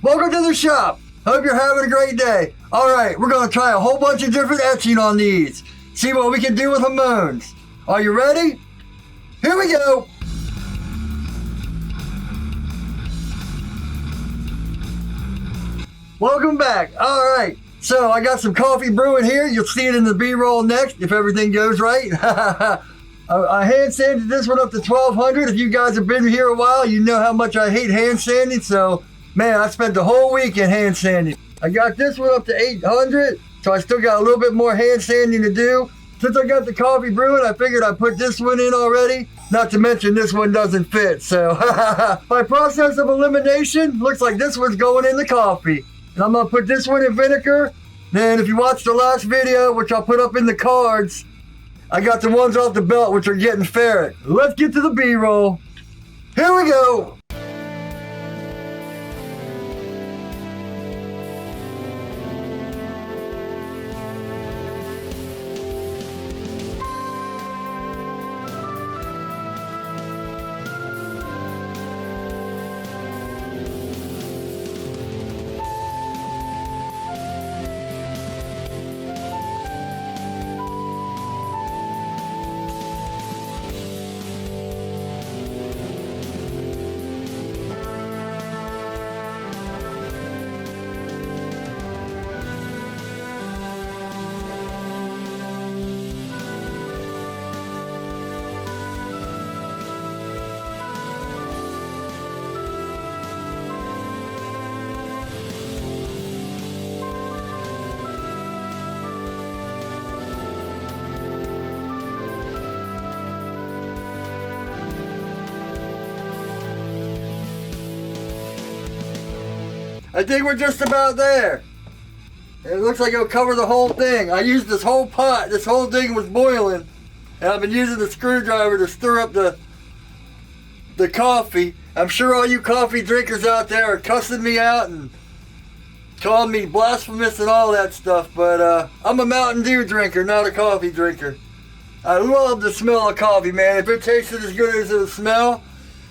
Welcome to the shop. Hope you're having a great day. Alright, we're going to try a whole bunch of different etching on these. See what we can do with Hamons. Are you ready? Here we go. Welcome back. Alright, so I got some coffee brewing here. You'll see it in the B-roll next if everything goes right. I hand sanded this one up to 1200. If you guys have been here a while, you know how much I hate hand sanding. So, man, I spent the whole weekend hand sanding. I got this one up to 800, so I still got a little bit more hand sanding to do. Since I got the coffee brewing, I figured I'd put this one in already. Not to mention this one doesn't fit, so by process of elimination, looks like this one's going in the coffee. And I'm gonna put this one in vinegar. Then if you watched the last video, which I'll put up in the cards, I got the ones off the belt which are getting Ferric. Let's get to the B-roll. Here we go. I think we're just about there. It looks like it'll cover the whole thing. I used this whole pot. This whole thing was boiling. And I've been using the screwdriver to stir up the coffee. I'm sure all you coffee drinkers out there are cussing me out and calling me blasphemous and all that stuff. But I'm a Mountain Dew drinker, not a coffee drinker. I love the smell of coffee, man. If it tasted as good as it smell,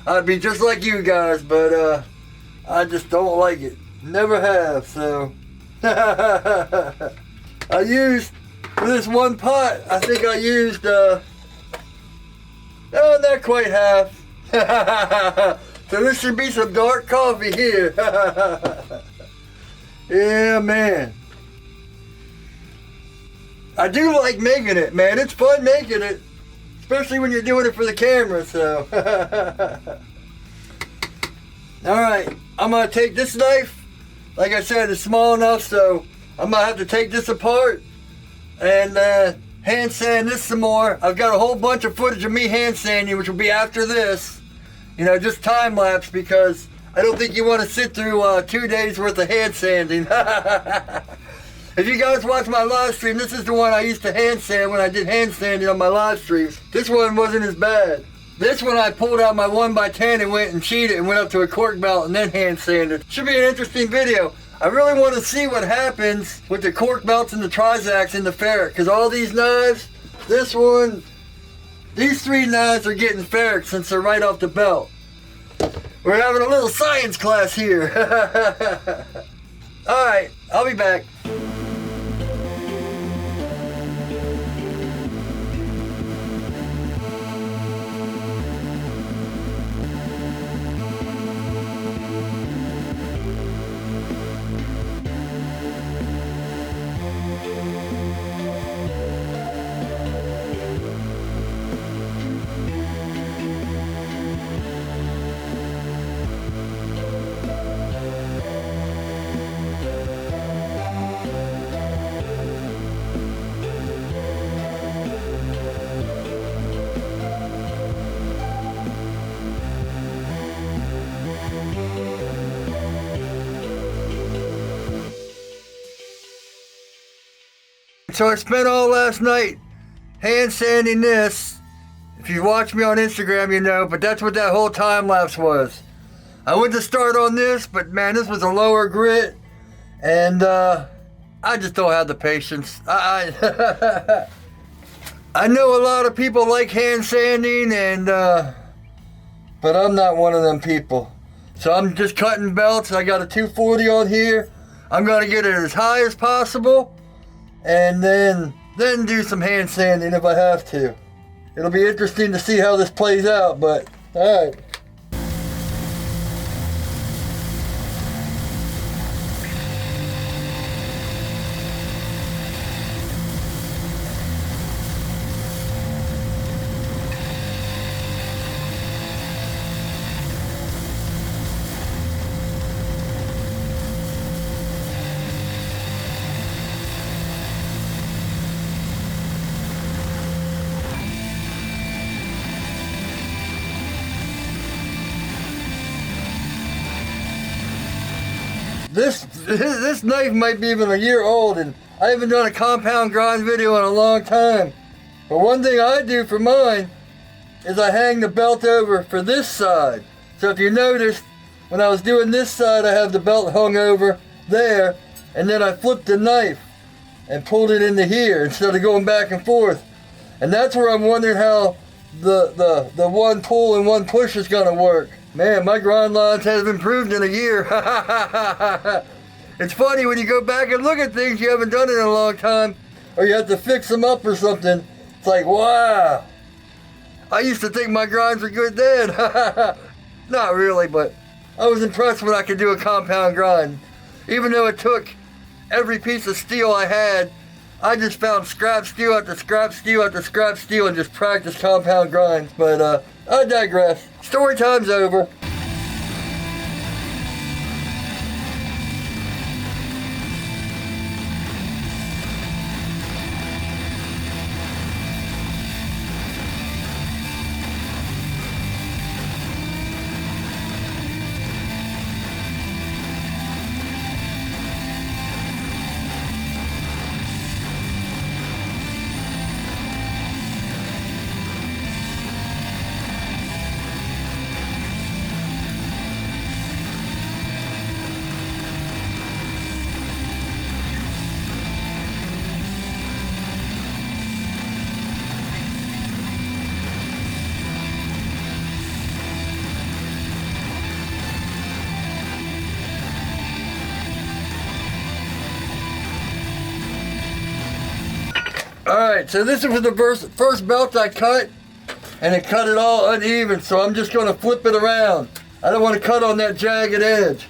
I'd be just like you guys. But I just don't like it. Never have, so. I used, for this one pot, I think I used, not quite half. So this should be some dark coffee here. Yeah, man. I do like making it, man. It's fun making it. Especially when you're doing it for the camera, so. Alright, I'm going to take this knife. Like I said, it's small enough, so I'm going to have to take this apart and hand sand this some more. I've got a whole bunch of footage of me hand sanding, which will be after this. You know, just time lapse, because I don't think you want to sit through 2 days worth of hand sanding. If you guys watch my live stream, this is the one I used to hand sand when I did hand sanding on my live streams. This one wasn't as bad. This one I pulled out my 1x10 and went and cheated and went up to a cork belt and then hand sanded. Should be an interesting video. I really want to see what happens with the cork belts and the Trizacks and the Ferric, because all these knives, this one, these 3 knives are getting Ferric since they're right off the belt. We're having a little science class here. Alright, I'll be back. So I spent all last night hand sanding this. If you watch me on Instagram, you know, but that's what that whole time lapse was. I went to start on this, but man, this was a lower grit, and I just don't have the patience. I know a lot of people like hand sanding, and but I'm not one of them people. So I'm just cutting belts. I got a 240 on here. I'm gonna get it as high as possible, and then do some hand sanding if I have to. It'll be interesting to see how this plays out, but all right. This knife might be even a year old, and I haven't done a compound grind video in a long time. But one thing I do for mine is I hang the belt over for this side. So if you noticed, when I was doing this side, I have the belt hung over there, and then I flipped the knife and pulled it into here instead of going back and forth. And that's where I'm wondering how the one pull and one push is gonna work. Man, my grind lines have improved in a year. It's funny when you go back and look at things you haven't done in a long time, or you have to fix them up or something. It's like, wow. I used to think my grinds were good then. Not really, but I was impressed when I could do a compound grind. Even though it took every piece of steel I had, I just found scrap steel after scrap steel after scrap steel and just practiced compound grinds. But I digress. Story time's over. Alright, so this is the first belt I cut, and it cut it all uneven, so I'm just going to flip it around. I don't want to cut on that jagged edge.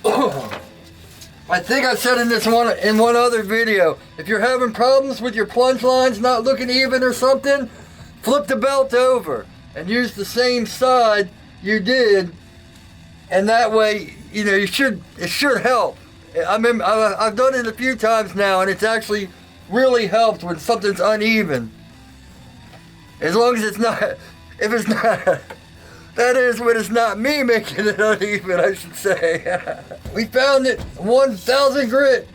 I think I said in one other video, if you're having problems with your plunge lines not looking even or something, flip the belt over and use the same side you did, and that way, you know, it should help. I've done it a few times now, and it's actually really helped when something's uneven. As long as it's not, if it's not, that is when it's not me making it uneven, I should say. We found it, 1000 grit.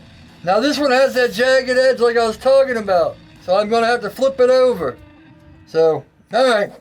Now this one has that jagged edge like I was talking about, so I'm gonna have to flip it over. So, all right.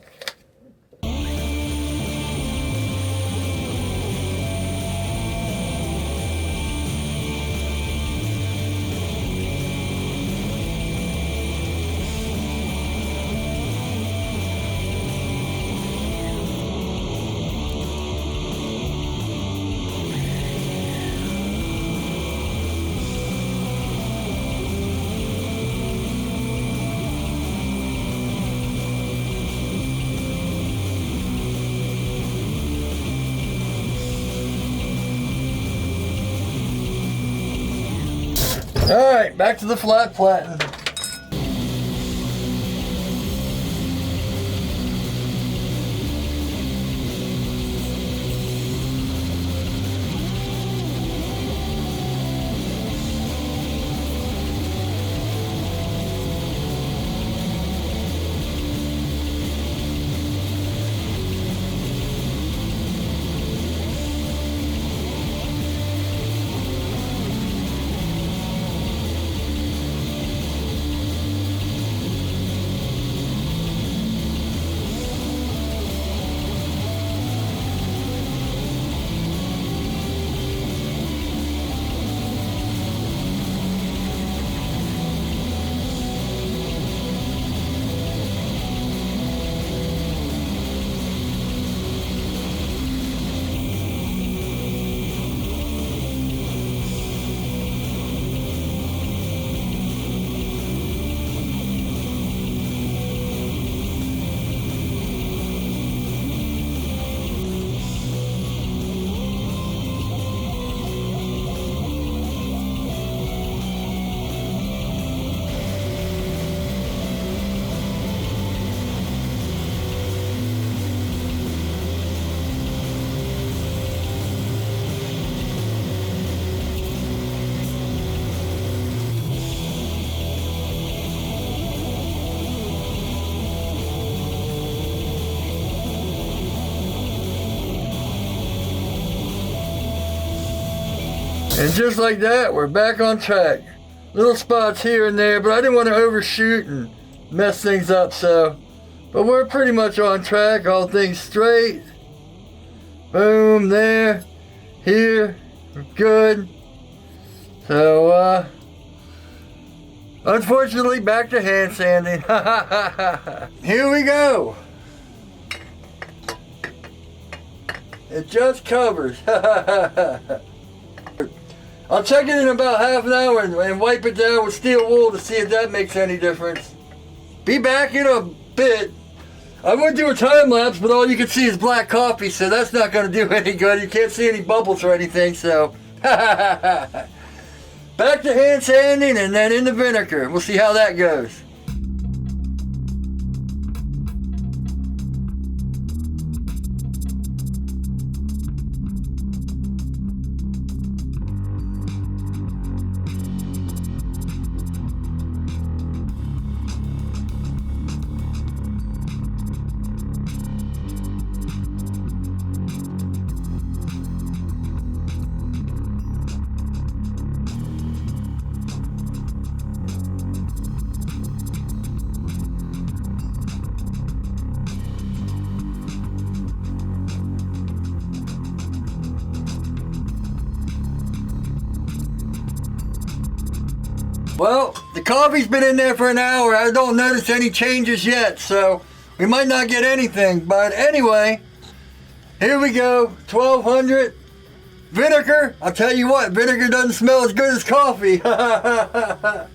All right, back to the flat platen. And just like that, we're back on track. Little spots here and there, but I didn't want to overshoot and mess things up, so. But we're pretty much on track, all things straight. Boom, there, here, good. So, unfortunately, back to hand sanding. Here we go. It just covers. I'll check it in about half an hour and wipe it down with steel wool to see if that makes any difference. Be back in a bit. I would do a time lapse, but all you can see is black coffee, so that's not going to do any good. You can't see any bubbles or anything, so. Back to hand sanding and then into vinegar. We'll see how that goes. Well, the coffee's been in there for an hour. I don't notice any changes yet, so we might not get anything. But anyway, here we go, 1200. Vinegar, I'll tell you what, vinegar doesn't smell as good as coffee. But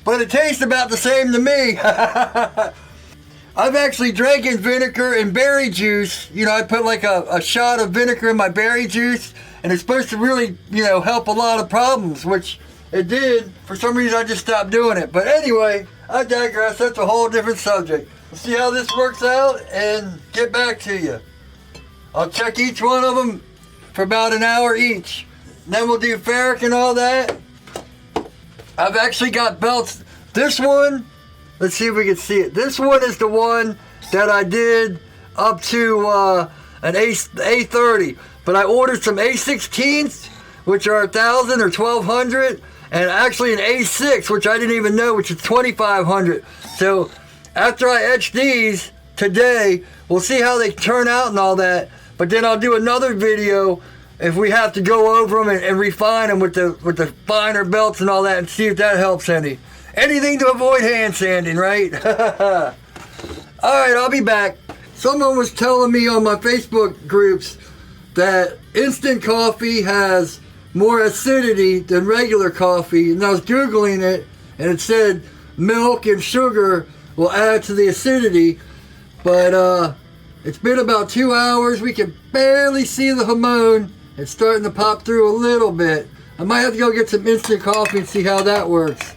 it tastes about the same to me. I've actually drank in vinegar and berry juice. You know, I put like a shot of vinegar in my berry juice, and it's supposed to really, you know, help a lot of problems, which it did. For some reason, I just stopped doing it. But anyway, I digress. That's a whole different subject. We'll see how this works out and get back to you. I'll check each one of them for about an hour each. Then we'll do Ferric and all that. I've actually got belts. This one, let's see if we can see it. This one is the one that I did up to an A30. But I ordered some A16s, which are 1,000 or 1,200. And actually an A6, which I didn't even know, which is 2,500. So after I etch these today, we'll see how they turn out and all that. But then I'll do another video if we have to go over them and refine them with the finer belts and all that, and see if that helps any. Anything to avoid hand sanding, right? All right, I'll be back. Someone was telling me on my Facebook groups that instant coffee has more acidity than regular coffee, and I was Googling it, and it said milk and sugar will add to the acidity, but it's been about 2 hours. We can barely see the Hamon. It's starting to pop through a little bit. I might have to go get some instant coffee and see how that works.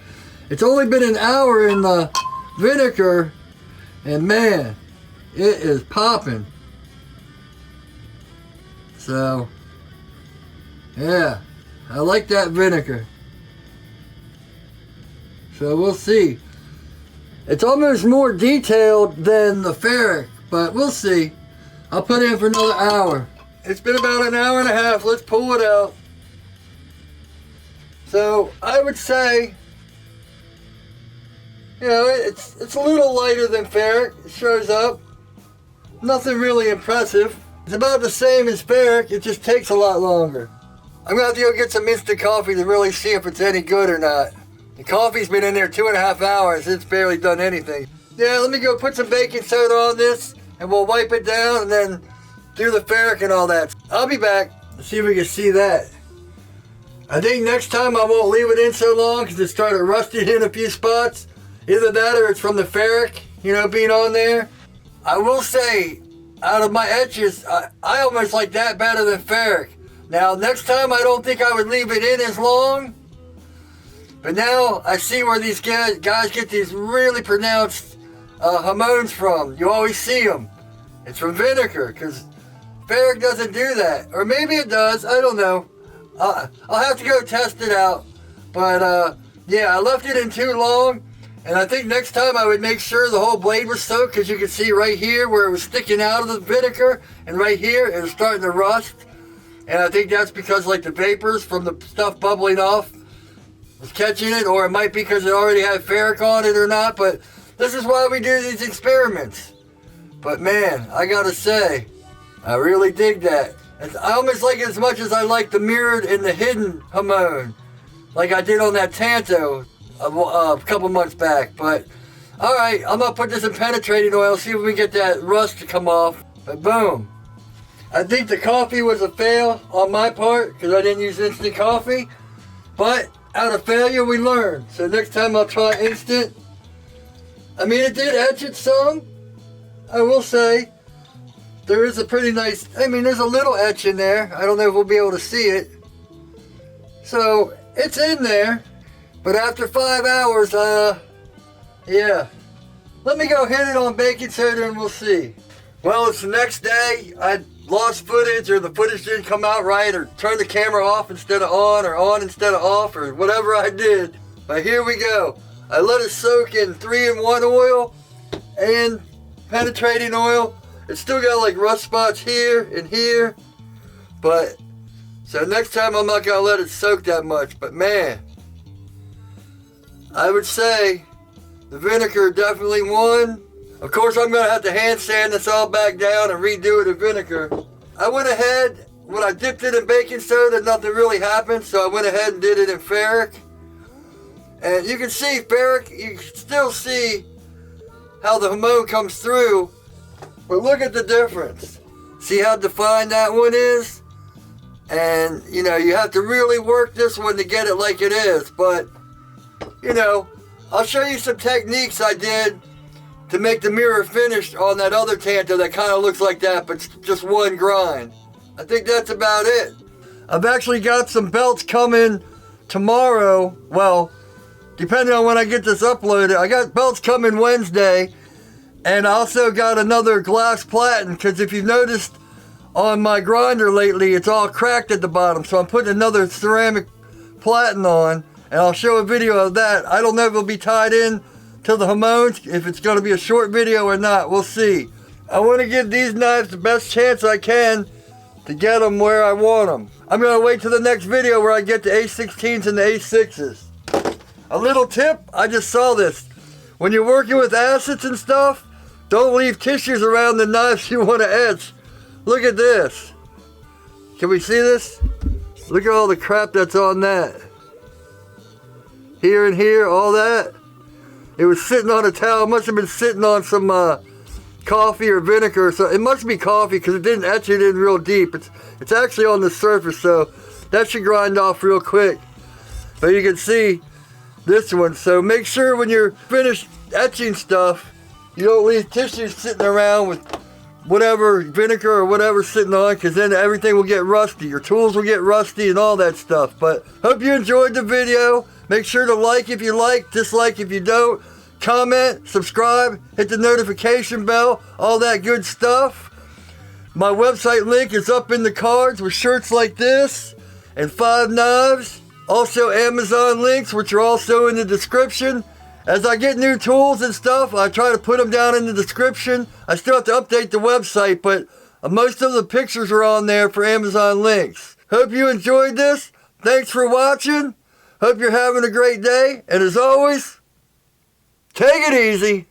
It's only been an hour in the vinegar, and man, it is popping. So, yeah. I like that vinegar. So we'll see. It's almost more detailed than the Ferric, but we'll see. I'll put in for another hour. It's been about an hour and a half. Let's pull it out. So I would say, you know, it's a little lighter than Ferric. It shows up. Nothing really impressive. It's about the same as Ferric. It just takes a lot longer. I'm going to have to go get some instant coffee to really see if it's any good or not. The coffee's been in there 2.5 hours. It's barely done anything. Yeah, let me go put some baking soda on this, and we'll wipe it down and then do the Ferric and all that. I'll be back. Let's see if we can see that. I think next time I won't leave it in so long because it started rusting in a few spots. Either that or it's from the Ferric, you know, being on there. I will say, out of my etches, I almost like that better than Ferric. Now, next time I don't think I would leave it in as long. But now I see where these guys get these really pronounced Hamons from. You always see them. It's from vinegar, because Ferric doesn't do that. Or maybe it does, I don't know. I'll have to go test it out. But yeah, I left it in too long. And I think next time I would make sure the whole blade was soaked, because you can see right here where it was sticking out of the vinegar. And right here, it was starting to rust. And I think that's because like the vapors from the stuff bubbling off was catching it, or it might be because it already had ferric on it or not, but this is why we do these experiments. But man, I gotta say, I really dig that. I almost like it as much as I like the mirrored and the hidden Hamon, like I did on that Tanto a couple months back. But alright, I'm gonna put this in penetrating oil, see if we get that rust to come off. But boom. I think the coffee was a fail on my part because I didn't use instant coffee. But out of failure we learn. So next time I'll try instant. I mean, it did etch it some. I will say there is a pretty nice, I mean, there's a little etch in there. I don't know if we'll be able to see it. So it's in there. But after 5 hours, yeah. Let me go hit it on baking soda and we'll see. Well, it's the next day. I lost footage, or the footage didn't come out right, or turned the camera off instead of on, or on instead of off, or whatever I did. But here we go. I let it soak in 3-in-1 oil and penetrating oil. It's still got like rust spots here and here. But, so next time I'm not gonna let it soak that much. But man, I would say the vinegar definitely won. Of course, I'm going to have to hand sand this all back down and redo it in vinegar. I went ahead, when I dipped it in baking soda, nothing really happened, so I went ahead and did it in Ferric. And you can see Ferric, you can still see how the Hamon comes through, but look at the difference. See how defined that one is? And, you know, you have to really work this one to get it like it is, but, you know, I'll show you some techniques I did to make the mirror finished on that other Tanto that kind of looks like that, but just one grind. I think that's about it. I've actually got some belts coming tomorrow. Well, depending on when I get this uploaded. I got belts coming Wednesday, and I also got another glass platen, because if you've noticed on my grinder lately, it's all cracked at the bottom, so I'm putting another ceramic platen on, and I'll show a video of that. I don't know if it'll be tied in to the Hamons, if it's going to be a short video or not, we'll see. I want to give these knives the best chance I can to get them where I want them. I'm going to wait till the next video where I get the A16s and the A6s. A little tip, I just saw this. When you're working with acids and stuff, don't leave tissues around the knives you want to etch. Look at this. Can we see this? Look at all the crap that's on that. Here and here, all that. It was sitting on a towel. It must have been sitting on some coffee or vinegar. So it must be coffee because it didn't etch it in real deep. It's actually on the surface, so that should grind off real quick. But you can see this one. So make sure when you're finished etching stuff, you don't leave tissues sitting around with whatever vinegar or whatever sitting on, because then everything will get rusty. Your tools will get rusty and all that stuff. But hope you enjoyed the video. Make sure to like if you like, dislike if you don't. Comment, subscribe, hit the notification bell, all that good stuff. My website link is up in the cards with shirts like this and 5 knives. Also Amazon links, which are also in the description. As I get new tools and stuff, I try to put them down in the description. I still have to update the website, but most of the pictures are on there for Amazon links. Hope you enjoyed this. Thanks for watching. Hope you're having a great day. And as always, take it easy.